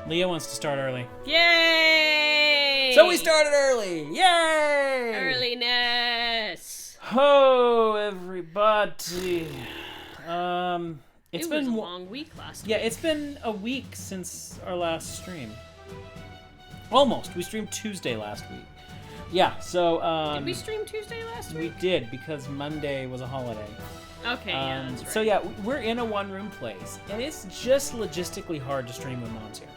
Leah wants to start early. Yay! So we started early! Yay! Earliness! Ho, everybody. It's It been was a long week last week. Yeah, it's been a week since our last stream. Almost. We streamed Tuesday last week. Yeah, so Did we stream Tuesday last week? we did because Monday was a holiday. Okay, yeah, that's right. So yeah, we're in a one-room place, and it's just logistically hard to stream when Mom's here.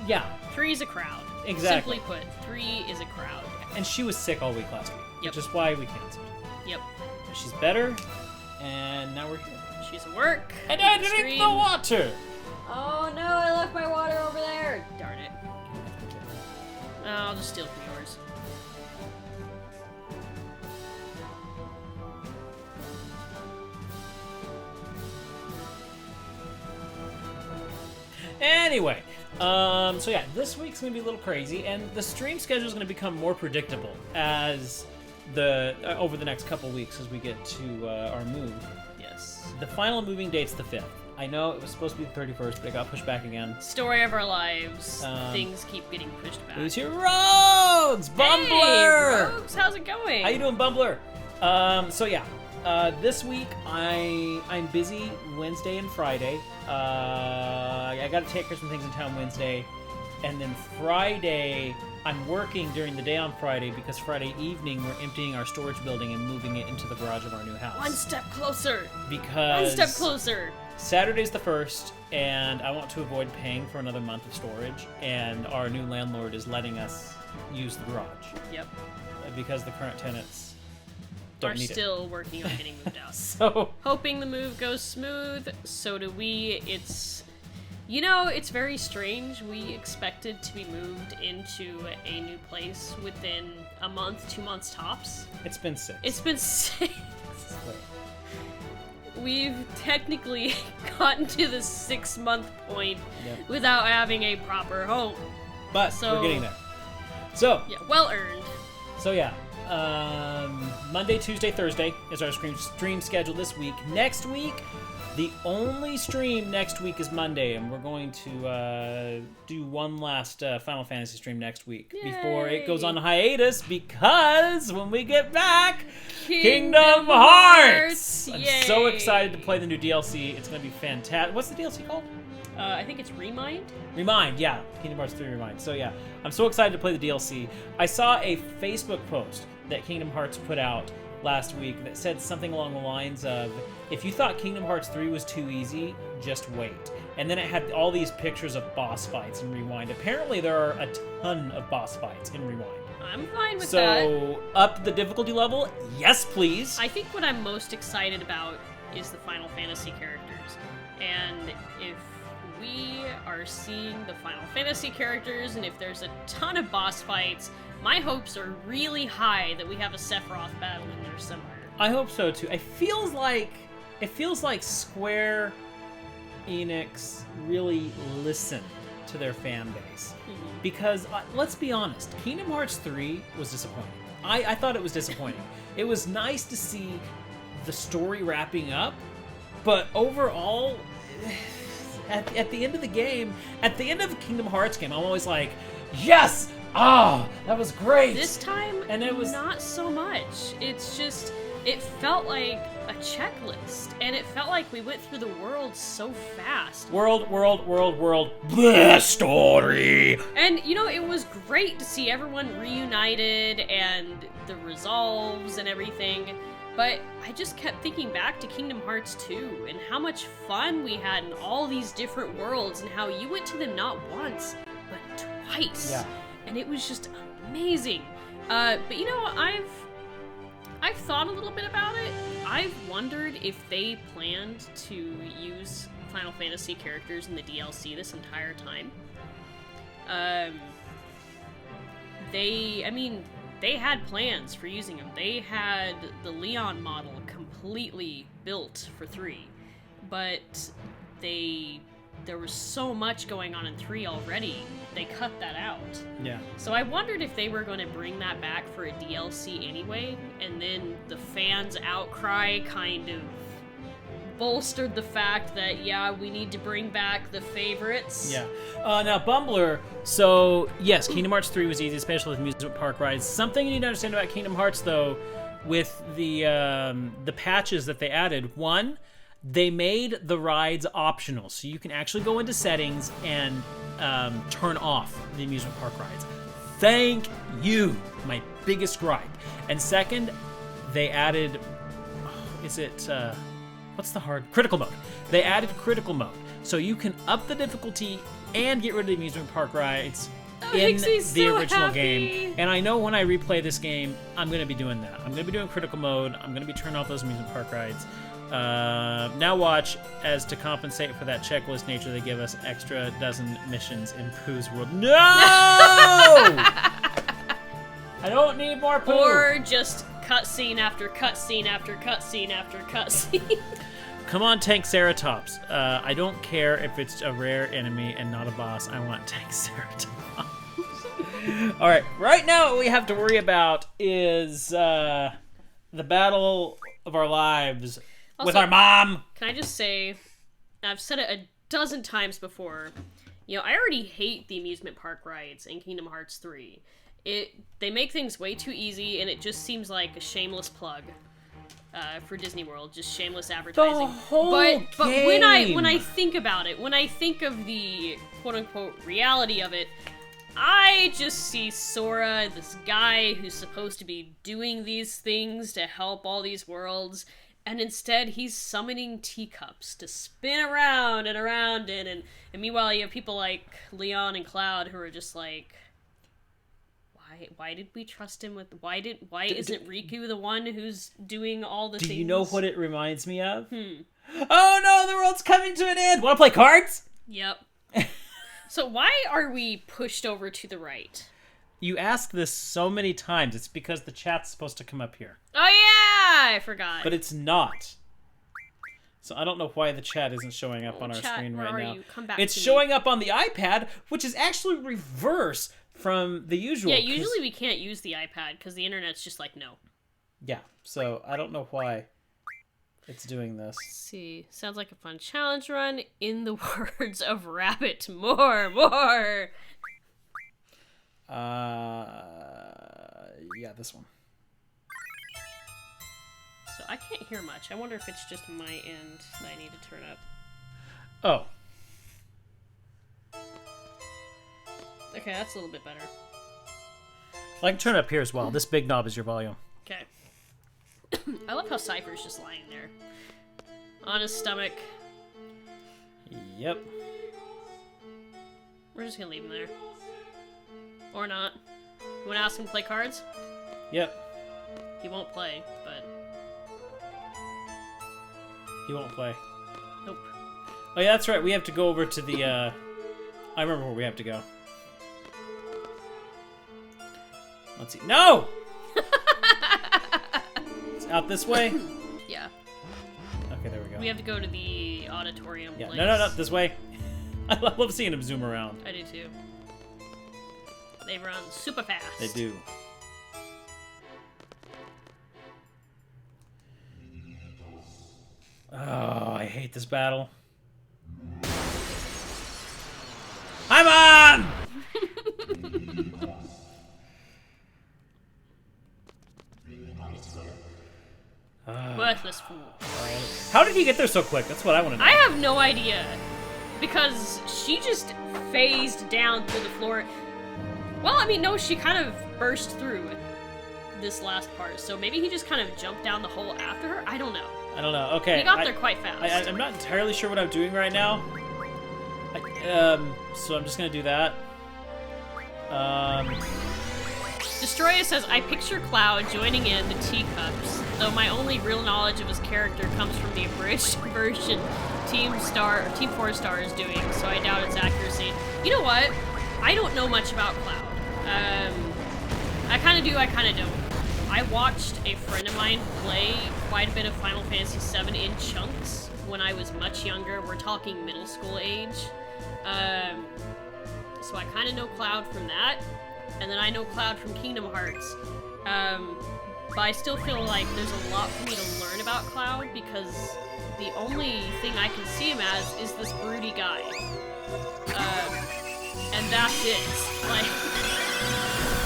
Yeah. Three's a crowd. Exactly. Simply put, 3 is a crowd. And she was sick all week last week, Yep. which is why we canceled. Yep. She's better, and now we're here. She's at work. And I drink the water! Oh no, I left my water over there. Darn it. I'll just steal from yours. Anyway, so yeah, this week's gonna be a little crazy, and the stream schedule is gonna become more predictable as over the next couple weeks as we get to our move. Yes. The final moving date's the 5th. I know it was supposed to be the 31st, but it got pushed back again. Story of our lives. Things keep getting pushed back. Who's your Rhodes? Bumbler! Hey, Rogues, how's it going? How you doing, Bumbler? So yeah, this week I'm busy Wednesday and Friday. I got to take care of some things in town Wednesday, and then Friday I'm working during the day on Friday because Friday evening we're emptying our storage building and moving it into the garage of our new house. One step closer. Because One step closer. Saturday's the 1st, and I want to avoid paying for another month of storage, and our new landlord is letting us use the garage. Yep. Because the current tenants don't Are need still working on getting moved out. So Hoping the move goes smooth. So do we. It's very strange. We expected to be moved into a new place within a month, 2 months tops. it's been 6. It's been 6. Wait. We've technically gotten to the 6-month point Yep. without having a proper home. But So- we're getting there. So Yeah, well earned. yeah. Monday, Tuesday, Thursday is our stream schedule this week. Next week, the only stream next week is Monday, and we're going to do one last Final Fantasy stream next week before it goes Yay. on hiatus, because when we get back, Kingdom Hearts! I'm so Yay. excited to play the new DLC. It's going to be fantastic. What's the DLC called? I think it's Remind. Remind, yeah. Kingdom Hearts 3 Remind. So yeah, I'm so excited to play the DLC. I saw a Facebook post that Kingdom Hearts put out last week that said something along the lines of, if you thought Kingdom Hearts 3 was too easy, just wait. And then it had all these pictures of boss fights in Rewind. Apparently there are a ton of boss fights in Rewind. I'm fine with that. So, up the difficulty level? Yes, please. I think what I'm most excited about is the Final Fantasy characters. And if we are seeing the Final Fantasy characters, and if there's a ton of boss fights, my hopes are really high that we have a Sephiroth battle in there somewhere. I hope so too. It feels like Square Enix really listened to their fan base. Because, let's be honest, Kingdom Hearts 3 was disappointing. I thought it was disappointing. It was nice to see the story wrapping up, but overall, at the end of the game, at the end of a Kingdom Hearts game, I'm always like, yes! Ah, that was great! This time, And it was not so much. It's just, it felt like a checklist, and it felt like we went through the world so fast. World, bleh, story! And, it was great to see everyone reunited and the resolves and everything, but I just kept thinking back to Kingdom Hearts 2 and how much fun we had in all these different worlds and how you went to them not once, but twice. Yeah. And it was just amazing. But I've thought a little bit about it. I've wondered if they planned to use Final Fantasy characters in the DLC this entire time. They had plans for using them. They had the Leon model completely built for 3, but there was so much going on in 3 already, they cut that out. Yeah. So I wondered if they were going to bring that back for a DLC anyway, and then the fans' outcry kind of bolstered the fact that, yeah, we need to bring back the favorites. Yeah. Now, Bumbler, so, yes, Kingdom Hearts 3 was easy, especially with amusement park rides. Something you need to understand about Kingdom Hearts, though, with the patches that they added, one, they made the rides optional, so you can actually go into settings and turn off the amusement park rides. Thank you, my biggest gripe. And second, they added, critical mode. They added critical mode, so you can up the difficulty and get rid of the amusement park rides in the original game. And I know when I replay this game, I'm going to be doing that. I'm going to be doing critical mode. I'm going to be turning off those amusement park rides. Now watch, as to compensate for that checklist nature, they give us extra dozen missions in Pooh's World. No! I don't need more Pooh! Or just cutscene after cutscene after cutscene after cutscene. Come on, Tankceratops. I don't care if it's a rare enemy and not a boss. I want Tankceratops. Alright, right now what we have to worry about is the battle of our lives with our mom. Can I just say, I've said it a dozen times before, you know, I already hate the amusement park rides in Kingdom Hearts 3. They make things way too easy, and it just seems like a shameless plug for Disney World, just shameless advertising. The whole but game. when I think about it, when I think of the quote unquote reality of it, I just see Sora, this guy who's supposed to be doing these things to help all these worlds, and instead he's summoning teacups to spin around and around in, and meanwhile you have people like Leon and Cloud who are just like, why did we trust him with, why isn't Riku the one who's doing all the things? Do you know what it reminds me of? Oh no, the world's coming to an end! Wanna play cards? Yep. So why are we pushed over to the right? You ask this so many times. It's because the chat's supposed to come up here. Oh yeah, I forgot. But it's not. So I don't know why the chat isn't showing up on our chat, screen where right are now. you? Come back It's to showing me. up on the iPad, which is actually reverse from the usual. Yeah, usually we can't use the iPad because the internet's just like, no. Yeah, so I don't know why it's doing this. Let's see. Sounds like a fun challenge run. In the words of Rabbit, more. Yeah, this one. So I can't hear much. I wonder if it's just my end that I need to turn up. Oh. Okay, that's a little bit better. I can turn it up here as well. This big knob is your volume. Okay. I love how Cypher's just lying there. On his stomach. Yep. We're just gonna leave him there. Or not. You wanna ask him to play cards? Yep. He won't play, but... He won't play. Nope. Oh yeah, that's right. We have to go over to the, I remember where we have to go. Let's see. No! It's out this way? Yeah. Okay, there we go. We have to go to the auditorium Yeah, place. no, this way. I love seeing him zoom around. I do too. They run super fast. They do. Oh, I hate this battle. Hi, Mom! Worthless fool. How did he get there so quick? That's what I want to know. I have no idea. Because she just phased down through the floor. Well, I mean, no, she kind of burst through this last part. So maybe he just kind of jumped down the hole after her? I don't know. I don't know. Okay. He got there quite fast. I'm not entirely sure what I'm doing right now. So I'm just going to do that. Destroya says, I picture Cloud joining in the teacups, though my only real knowledge of his character comes from the abridged version Team 4 Star is doing, so I doubt its accuracy. You know what? I don't know much about Cloud. I kind of do, I kind of don't. I watched a friend of mine play quite a bit of Final Fantasy VII in chunks when I was much younger. We're talking middle school age. So I kind of know Cloud from that. And then I know Cloud from Kingdom Hearts. But I still feel like there's a lot for me to learn about Cloud because the only thing I can see him as is this broody guy. And that's it. Like,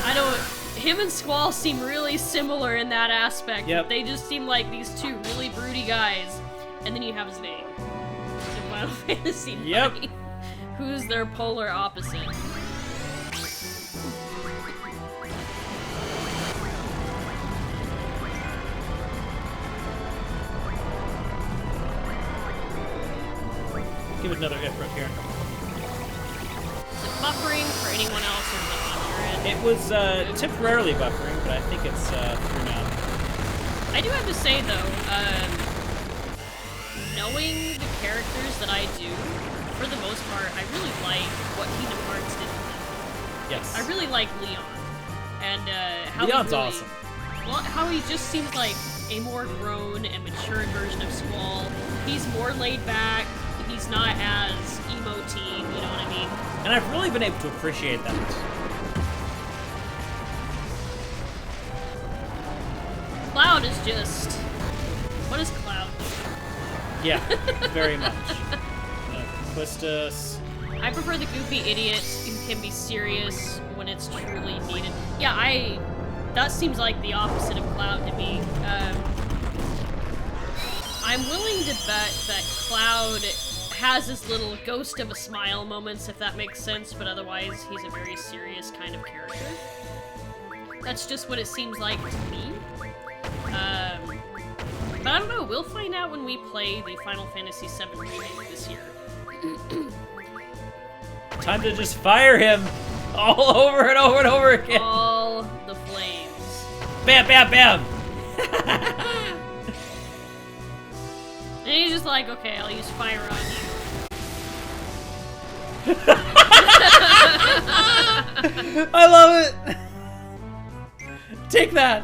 I don't... Him and Squall seem really similar in that aspect. Yep. They just seem like these two really broody guys. And then you have Zane in Final Fantasy IX. Yep. Who's their polar opposite. Give it another effort here. Is it buffering for anyone else or is it on your end? It was temporarily buffering, but I think it's through now. I do have to say though, knowing the characters that I do, for the most part, I really like what Kingdom Hearts did with them. Yes. I really like Leon. And how Leon's he really, awesome. Well, how he just seems like a more grown and matured version of Squall. He's more laid back. He's not as emo-teen, you know what I mean? And I've really been able to appreciate that. Cloud is just... What is Cloud do? Yeah, very much. Quistis. I prefer the goofy idiot who can be serious when it's truly needed. Yeah, that seems like the opposite of Cloud to me. I'm willing to bet that Cloud has his little ghost of a smile moments, if that makes sense, but otherwise he's a very serious kind of character. That's just what it seems like to me. But I don't know, we'll find out when we play the Final Fantasy VII Remake this year. Time to just fire him all over and over and over again. All the flames. Bam, bam, bam! And he's just like, okay, I'll use fire on you. I love it! Take that!